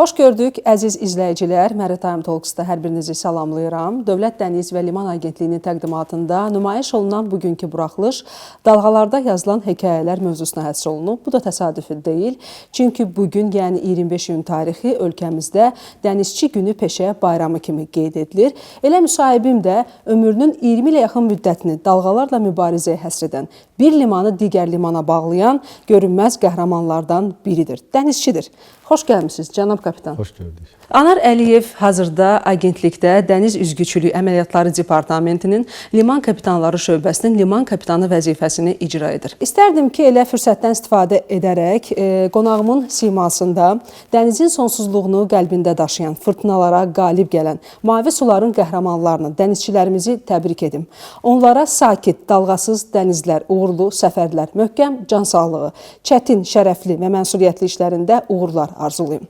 Xoş gördük, əziz izləyicilər. Maritime Talks'da hər birinizi salamlayıram. Dövlət Dəniz və Liman Agentliyinin təqdimatında nümayiş olunan bugünkü buraxılış dalğalarda yazılan hekayələr mövzusuna həsr olunub. Bu da təsadüfi deyil. Çünki bugün, yəni 25 iyun tarixi ölkəmizdə Dənizçi Günü peşə bayramı kimi qeyd edilir. Elə müsahibim də ömrünün 20 ilə yaxın müddətini dalğalarla mübarizəyə həsr edən, bir limanı digər limana bağlayan görünməz qəhrəmanlardan biridir. Dənizçidir. Xoş gəlmisiniz, cənab kapitan. Xoş gördük. Anar Əliyev hazırda agentlikdə Dəniz Üzgüçülüyü Əməliyyatları Departamentinin Liman Kapitanları şöbəsinin liman kapitanı vəzifəsini icra edir. İstərdim ki, elə fürsətdən istifadə edərək qonağımın simasında dənizin sonsuzluğunu qəlbində daşıyan, fırtınalara qalib gələn, mavi suların qəhrəmanlarını, dənizçilərimizi təbrik edim. Onlara sakit, dalğasız dənizlər, uğurlu səfərlər, möhkəm can sağlığı, çətin, şərəfli və mənsuliyyətli işlərində uğurlar arzulayım.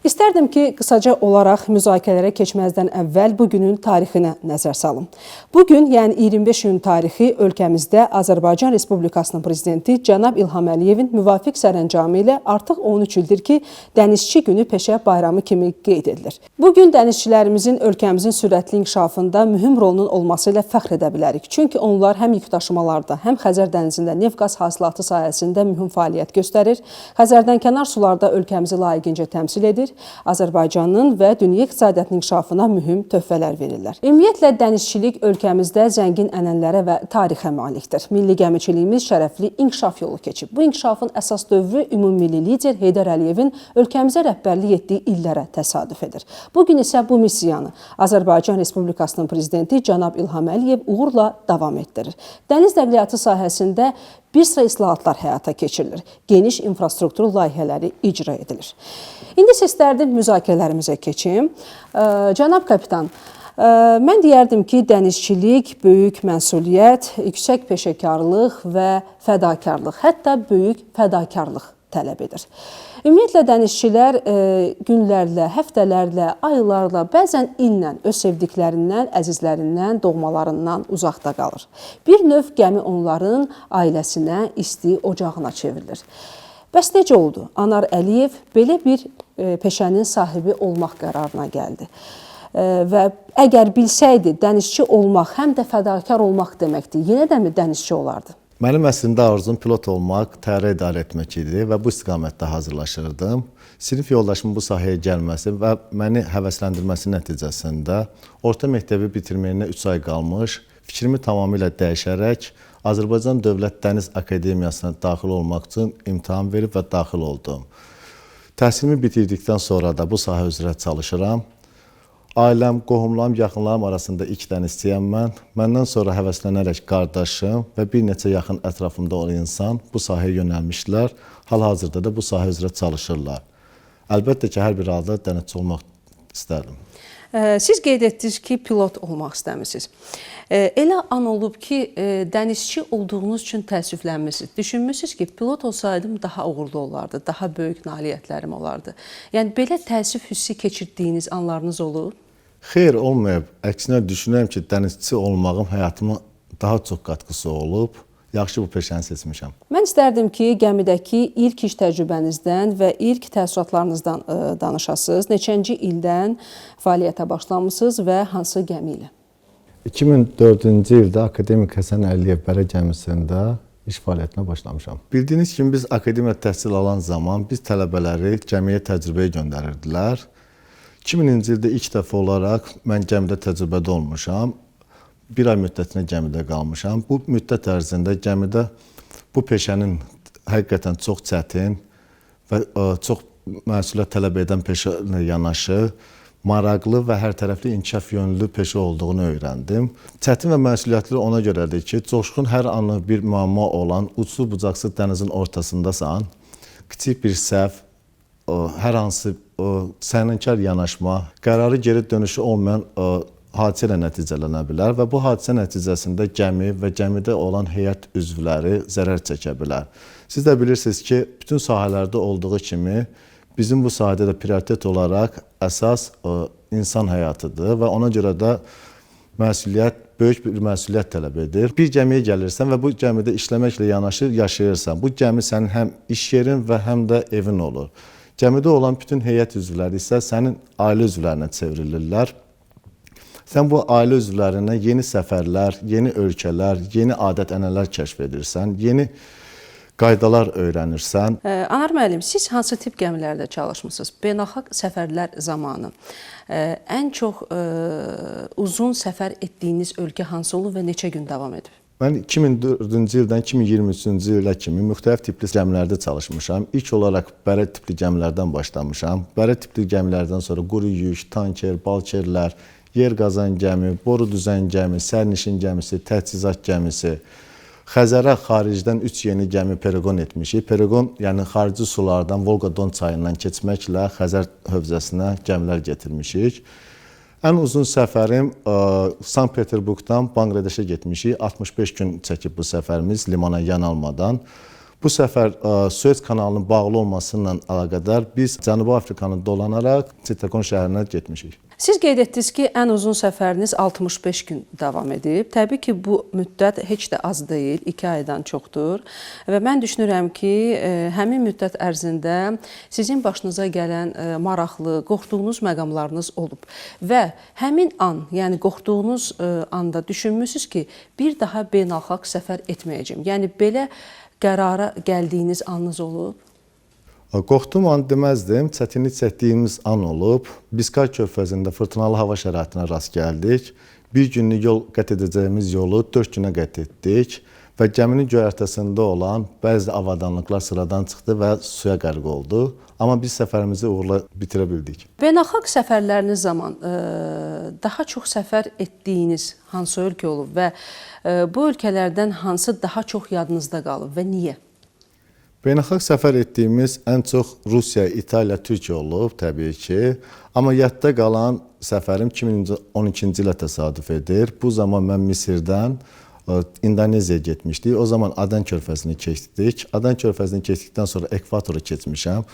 İstərdim ki, qısaca olaraq müzakirələrə keçməzdən əvvəl bugünün tarixinə nəzər salım. Bugün, yəni 25 iyun tarixi ölkəmizdə Azərbaycan Respublikasının prezidenti cənab İlham Əliyevin müvafiq sərəncamı ilə artıq 13 ildir ki, Dənizçi Günü peşə bayramı kimi qeyd edilir. Bugün dənizçilərimizin ölkəmizin sürətli inkişafında mühüm rolunun olması ilə fəxr edə bilərik. Çünki onlar həm yükdaşımalarda, həm Xəzər dənizində neft-qaz hasilatı sahəsində mühüm fəaliyyət göstərir, Xəzərdənkənar sularda ölkəmizi layiqincə təmsil edir, Azərbaycanın və dünya iqtisadiyyatının inkişafına mühüm töhfələr verirlər. Ümumiyyətlə, dənizçilik ölkəmizdə zəngin ənənələrə və tarixə malikdir. Milli gəmiçiliyimiz şərəfli inkişaf yolu keçib. Bu inkişafın əsas dövrü ümummilli lider Heydər Əliyevin ölkəmizə rəhbərlik etdiyi illərə təsadüf edir. Bugün isə bu missiyanı Azərbaycan Respublikasının prezidenti cənab İlham Əliyev uğurla davam etdirir. Dəniz nəqliyyatı sahəsində bir sıra islahatlar həyata keçirilir. Geniş infrastruktur layihələri icra edilir. İndi istərdim müzakirələrimizə keçim. Cənab kapitan, mən deyərdim ki, dənizçilik böyük məsuliyyət, yüksək peşəkarlıq və fədakarlıq, hətta böyük fədakarlıq tələb edir. Ümumiyyətlə, dənizçilər günlərlə, həftələrlə, aylarla, bəzən illə öz sevdiklərindən, əzizlərindən, doğmalarından uzaqda qalır. Bir növ gəmi onların ailəsinə, isti ocağına çevrilir. Bəs necə oldu? Anar Əliyev belə bir peşənin sahibi olmaq qərarına gəldi. Və əgər bilsəydi, dənizçi olmaq həm də fədakar olmaq deməkdir, yenə də mi dənizçi olardı? Mənim əslində arzum pilot olmaq, təyyarə idarə etmək idi və bu istiqamətdə hazırlaşırdım. Sinif yoldaşımın bu sahəyə gəlməsi və məni həvəsləndirməsi nəticəsində orta məktəbi bitirməyinə 3 ay qalmış, fikrimi tamamilə dəyişərək Azərbaycan Dövlət Dəniz Akademiyasına daxil olmaq üçün imtahan verib və daxil oldum. Təhsilimi bitirdikdən sonra da bu sahə üzrə çalışıram. Ailəm, qohumlarım, yaxınlarım arasında ilk dənizçiyəm mən. Məndən sonra həvəslənərək qardaşım və bir neçə yaxın ətrafımda olan insan bu sahəyə yönəlmişlər. Hal-hazırda da bu sahə üzrə çalışırlar. Əlbəttə ki, hər bir halda dənizçi olmaq istərdim. Siz qeyd etdiniz ki, pilot olmaq istəmisiniz. Elə an olub ki, dənizçi olduğunuz üçün təəssüflənmişsiniz. Düşünmüsünüz ki, pilot olsaydım daha uğurlu olardı, daha böyük nailiyyətlərim olardı. Yəni, belə təəssüf hissi keçirdiyiniz anlarınız olub? Xeyr, olmayıb. Əksinə düşünürəm ki, dənizçi olmağım həyatıma daha çox qatqısı olub. Yaxşı bu peşəni seçmişəm. Mən istərdim ki, gəmidəki ilk iş təcrübənizdən və ilk təəssüratlarınızdan danışasınız. Neçənci ildən fəaliyyətə başlamışsınız və hansı gəmi ilə? 2004-cü ildə Akademik Həsən Əliyev Bərə gəmisində iş fəaliyyətinə başlamışam. Bildiyiniz kimi biz akademiyada təhsil alan zaman biz tələbələri gəmiyə təcrübəyə göndərirdilər. 2000-ci ildə ilk dəfə olaraq mən gəmidə təcrübədə olmuşam. Bir ay müddətinə gəmidə qalmışam. Bu müddət ərzində gəmidə bu peşənin həqiqətən çox çətin və çox məsuliyyət tələb edən peşə ilə yanaşı maraqlı və hər tərəfli inkişaf yönlü peşə olduğunu öyrəndim. Çətin və məsuliyyətli ona görədir ki, coşqun hər anı bir müəmma olan uçsuz bucaqsız dənizin ortasındasan, kiçik bir səhv, hər hansı səninkar yanaşma, qərarı geri dönüşü olmayan hadisə ilə nəticələnə bilər və bu hadisə nəticəsində gəmi və gəmidə olan heyət üzvləri zərər çəkə bilər. Siz də bilirsiniz ki, bütün sahələrdə olduğu kimi bizim bu sahədə də prioritet olaraq əsas insan həyatıdır və ona görə də məsuliyyət böyük bir məsuliyyət tələb edir. Bir gəmiyə gəlirsən və bu gəmidə işləməklə yanaşı yaşayırsan. Bu gəmi sənin həm iş yerin və həm də evin olur. Gəmidə olan bütün heyət üzvləri isə sənin ailə üzvlərinə çevrilirlər. Sən bu ailə üzvlərinə yeni səfərlər, yeni ölkələr, yeni adət-ənənələr kəşf edirsən, yeni qaydalar öyrənirsən. Anar müəllim, siz hansı tip gəmilərdə çalışmısınız? Beynəlxalq səfərlər zamanı ən çox uzun səfər etdiyiniz ölkə hansı olub və neçə gün davam edib? Mən 2004-cü ildən 2023-cü ilə kimi müxtəlif tipli gəmilərdə çalışmışam. İlk olaraq bərə tipli gəmilərdən başlamışam. Bərə tipli gəmilərdən sonra quru yük, tanker, balkerlər, yer qazan gəmi, boru düzən gəmi, sərnişin gəmisi, təchizat gəmisi. Xəzərə xaricdən 3 yeni gəmi periqon etmişik. Periqon, yəni xarici sulardan Volqa-Don çayından keçməklə Xəzər hövzəsinə gəmilər getirmişik. Ən uzun səfərim Sankt-Peterburqdan Banqladeşə getmişik. 65 gün çəkib bu səfərimiz limana yan almadan. Bu səfər Suez kanalının bağlı olmasıyla əlaqədar biz Cənubi Afrikanı dolanaraq Chittagong şəhərinə getmişik. Siz qeyd etdiniz ki, ən uzun səfəriniz 65 gün davam edib. Təbii ki, bu müddət heç də az deyil, 2 aydan çoxdur. Və mən düşünürəm ki, həmin müddət ərzində sizin başınıza gələn maraqlı, qorxduğunuz məqamlarınız olub. Və həmin an, yəni qorxduğunuz anda düşünmüsünüz ki, bir daha beynəlxalq səfər etməyəcəm. Yəni belə qərara gəldiyiniz anınız olub? Qorxduğum an deməzdim, çətinlik çəkdiyimiz an olub. Biskay körfəzində fırtınalı hava şəraitinə rast gəldik. Bir günlük yol qət edəcəyimiz yolu 4 günə qət etdik və gəminin göyərtəsində olan bəzi avadanlıqlar sıradan çıxdı və suya qərq oldu. Amma biz səfərimizi uğurla bitirə bildik. Beynəlxalq səfərləriniz zaman daha çox səfər etdiyiniz hansı ölkə olub və bu ölkələrdən hansı daha çox yadınızda qalıb və niyə? Beynəlxalq səfər etdiyimiz ən çox Rusiya, İtaliya, Türkiyə olub təbii ki. Amma yadda qalan səfərim 2012-ci ilə təsadüf edir. Bu zaman mən Misirdən İndoneziyaya getmişdik. O zaman Adan körfəzini keçdik. Adan körfəzini keçdikdən sonra ekvatoru keçmişəm.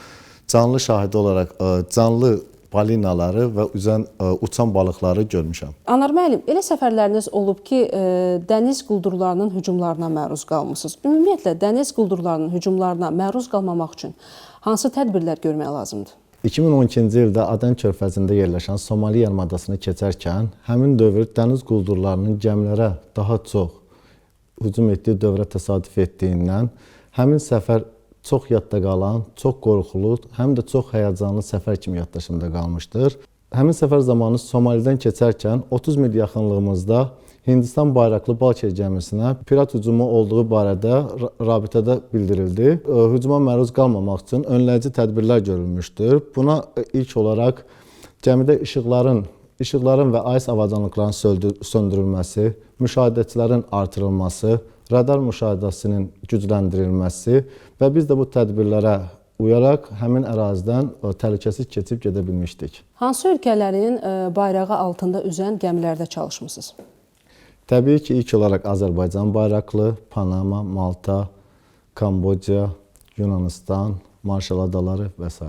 Canlı şahidi olaraq canlı balinaları və uçan balıqları görmüşəm. Anar müəllim, elə səfərləriniz olub ki, dəniz quldurlarının hücumlarına məruz qalmısınız. Ümumiyyətlə, dəniz quldurlarının hücumlarına məruz qalmamaq üçün hansı tədbirlər görmək lazımdır? 2012-ci ildə Adan körfəzində yerləşən Somali yarımadasını keçərkən, həmin dövr dəniz quldurlarının gəmilərə daha çox hücum etdiyi dövrə təsadüf etdiyindən, həmin səfər çox yadda qalan, çox qorxulu, həm də çox həyəcanlı səfər kimi yaddaşımda qalmışdır. Həmin səfər zamanı Somalidən keçərkən 30 mil yaxınlığımızda Hindistan bayraqlı Balker gəmisinə pirat hücumu olduğu barədə rabitədə bildirildi. Hücuma məruz qalmamaq üçün önləyici tədbirlər görülmüşdür. Buna ilk olaraq gəmidə işıqların və ayız avadanlıqlarının söndürülməsi, müşahidəçilərin artırılması, radar müşahidəsinin gücləndirilməsi və biz də bu tədbirlərə uyaraq həmin ərazidən təhlükəsiz keçib gedə bilmişdik. Hansı ölkələrin bayrağı altında üzən gəmilərdə çalışmısınız? Təbii ki, ilk olaraq Azərbaycan bayraqlı, Panama, Malta, Kamboca, Yunanistan, Marşal Adaları və s.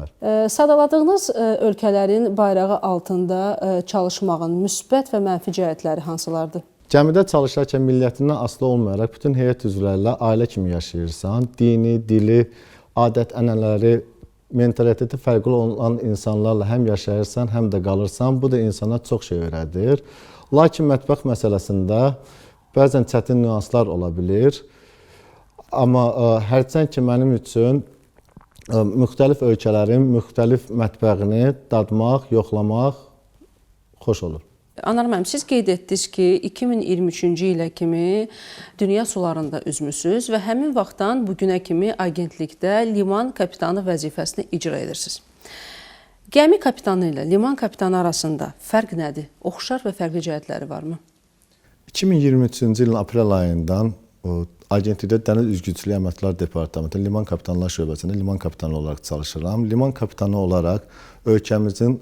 Sadaladığınız ölkələrin bayrağı altında çalışmağın müsbət və mənfi cəhətləri hansılardır? Gəmidə çalışarkən milliyyətindən asılı olmayaraq bütün heyət üzvləri ilə ailə kimi yaşayırsan. Dini, dili, adət-ənənələri, mentaliteti fərqli olan insanlarla həm yaşayırsan, həm də qalırsan. Bu da insana çox şey öyrədir. Lakin mətbəx məsələsində bəzən çətin nüanslar ola bilir. Amma hərçənd ki, mənim üçün müxtəlif ölkələrin müxtəlif mətbəğini dadmaq, yoxlamaq xoş olur. Anar müəllim, siz qeyd etdiniz ki, 2023-cü ilə kimi dünya sularında üzmüsünüz və həmin vaxtdan bugünə kimi agentlikdə liman kapitanı vəzifəsini icra edirsiniz. Gəmi kapitanı ilə liman kapitanı arasında fərq nədir? Oxşar və fərqli cəhətləri varmı? 2023-cü ilin aprel ayından agentlikdə Dəniz Üzgüçülüyü Əməkdaşlar Departamenti Liman Kapitanlar şöbəsində liman kapitanı olaraq çalışıram. Liman kapitanı olaraq ölkəmizin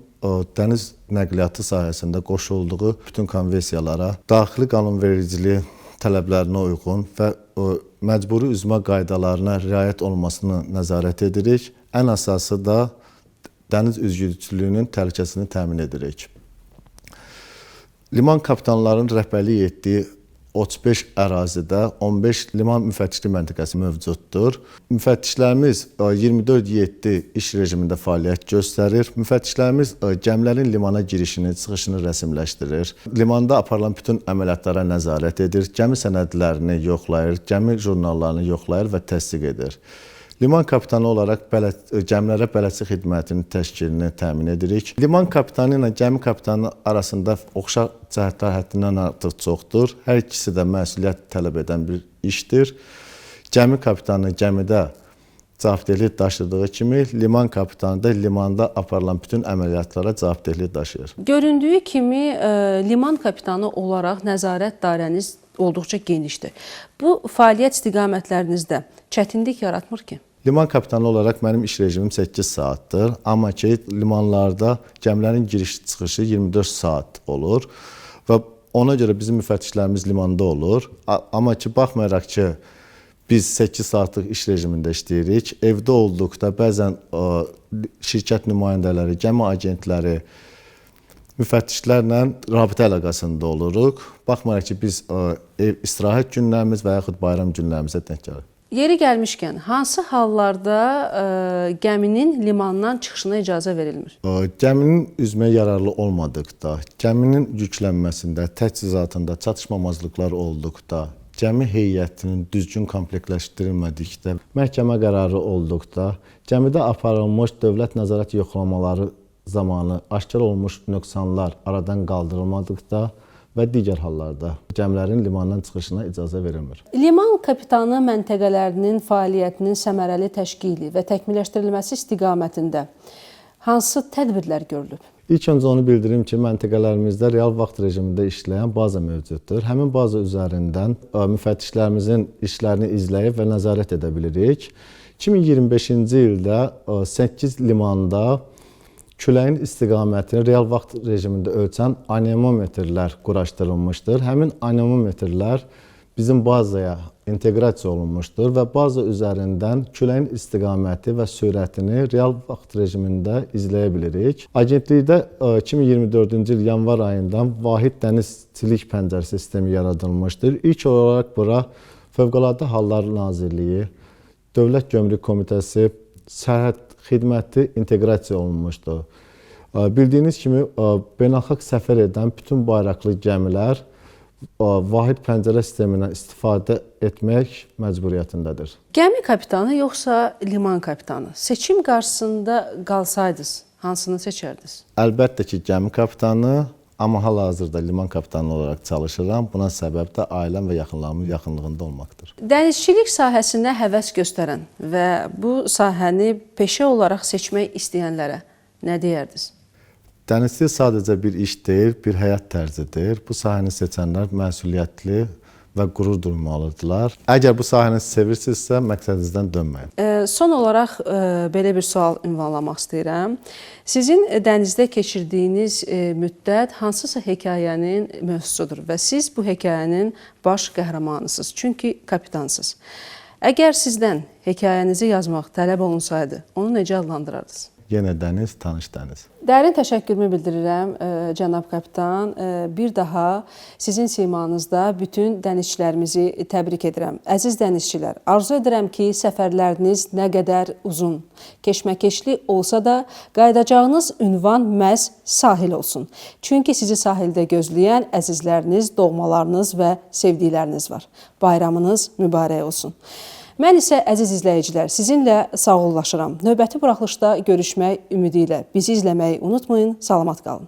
dəniz nəqliyyatı sahəsində qoşulduğu bütün konvensiyalara, daxili qanunvericiliyi tələblərinə uyğun və məcburi üzmə qaydalarına riayət olmasını nəzarət edirik. Ən əsası da dəniz üzgüçülüyünün təhlükəsini təmin edirik. Liman kapitanlarının rəhbərlik etdiyi 35 ərazidə 15 liman müfəttişlik məntəqəsi mövcuddur. Müfəttişlərimiz 24/7 iş rejimində fəaliyyət göstərir. Müfəttişlərimiz gəmilərin limana girişini, çıxışını rəsmiləşdirir. Limanda aparılan bütün əməliyyatlara nəzarət edir. Gəmi sənədlərini yoxlayır, gəmi jurnallarını yoxlayır və təsdiq edir. Liman kapitanı olaraq gəmilərə bələdçi xidmətinin təşkilini təmin edirik. Liman kapitanı ilə gəmi kapitanı arasında oxşar cəhətlər həddindən artıq çoxdur. Hər ikisi də məsuliyyət tələb edən bir işdir. Gəmi kapitanı gəmidə cavabdehlik daşıdığı kimi, liman kapitanı da limanda aparılan bütün əməliyyatlara cavabdehlik daşıyır. Göründüyü kimi liman kapitanı olaraq nəzarət dairəniz olduqca genişdir. Bu fəaliyyət istiqamətlərinizdə çətinlik yaratmır ki? Liman kapitanı olaraq mənim iş rejimim 8 saatdır. Amma ki, limanlarda gəmilərin giriş-çıxışı 24 saat olur və ona görə bizim müfəttişlərimiz limanda olur. Amma ki, baxmayaraq ki, biz 8 saatlıq iş rejimində işləyirik, evdə olduqda bəzən şirkət nümayəndələri, gəmi agentləri, müfəttişlərlə rabitə əlaqəsində oluruq. Baxmayaraq ki, biz istirahət günlərimiz və yaxud bayram günlərimizə denk gəlirik. Yeri gəlmişkən, hansı hallarda gəminin limandan çıxışına icazə verilmir? Gəminin üzməyə yararlı olmadıqda, gəminin yüklənməsində, təchizatında çatışmamazlıqlar olduqda, gəmi heyətinin düzgün komplektləşdirilmədikdə, məhkəmə qərarı olduqda, gəmidə aparılmış dövlət nəzarət yoxlamaları zamanı aşkar olmuş nöqsanlar aradan qaldırılmadıqda və digər hallarda gəmilərin limandan çıxışına icazə verilmir. Liman kapitanı məntəqələrinin fəaliyyətinin səmərəli təşkili və təkmilləşdirilməsi istiqamətində hansı tədbirlər görülüb? İlk öncə onu bildirim ki, məntəqələrimizdə real vaxt rejimində işləyən baza mövcuddur. Həmin baza üzərindən müfəttişlərimizin işlərini izləyib və nəzarət edə bilirik. 2025-ci ildə 8 limanda küləyin istiqamətini real vaxt rejimində ölçən anemometrlər quraşdırılmışdır. Həmin anemometrlər bizim bazaya inteqrasiya olunmuşdur və baza üzərindən küləyin istiqaməti və sürətini real vaxt rejimində izləyə bilirik. Agentlikdə 2024-cü il yanvar ayından vahid dənizçilik pəncərə sistemi yaradılmışdır. İlk olaraq bura Fövqəladə Hallar Nazirliyi, Dövlət Gömrük Komitəsi, Sərhəd xidməti inteqrasiya olunmuşdur. Bildiyiniz kimi, beynəlxalq səfər edən bütün bayraqlı gəmilər vahid pəncərə sistemindən istifadə etmək məcburiyyətindədir. Gəmi kapitanı yoxsa liman kapitanı? Seçim qarşısında qalsaydınız, hansını seçərdiniz? Əlbəttə ki, gəmi kapitanı, amma hal-hazırda liman kapitanı olaraq çalışıram. Buna səbəb də ailəm və yaxınlarımın yaxınlığında olmaqdır. Dənizçilik sahəsinə həvəs göstərən və bu sahəni peşə olaraq seçmək istəyənlərə nə deyərdiniz? Dənizçilik sadəcə bir iş deyil, bir həyat tərzidir. Bu sahəni seçənlər məsuliyyətli və qürur duymalıdırlar. Əgər bu sahəni sevirsinizsə, məqsədinizdən dönməyin. Son olaraq belə bir sual ünvanlamaq istəyirəm. Sizin dənizdə keçirdiyiniz müddət hansısa hekayənin mövzusudur və siz bu hekayənin baş qəhrəmanısınız, çünki kapitansınız. Əgər sizdən hekayənizi yazmaq tələb olunsaydı, onu necə adlandırardınız? Yenə dəniz, tanış dəniz. Dərin təşəkkürümü bildirirəm, cənab kapitan. Bir daha sizin simanızda bütün dənizçilərimizi təbrik edirəm. Əziz dənizçilər, arzu edirəm ki, səfərləriniz nə qədər uzun, keşməkeşli olsa da qayıdacağınız ünvan məhz sahil olsun. Çünki sizi sahildə gözləyən əzizləriniz, doğmalarınız və sevdikləriniz var. Bayramınız mübarək olsun. Mən isə, əziz izləyicilər, sizinlə sağollaşıram. Növbəti buraxılışda görüşmək ümidi ilə bizi izləməyi unutmayın. Salamat qalın.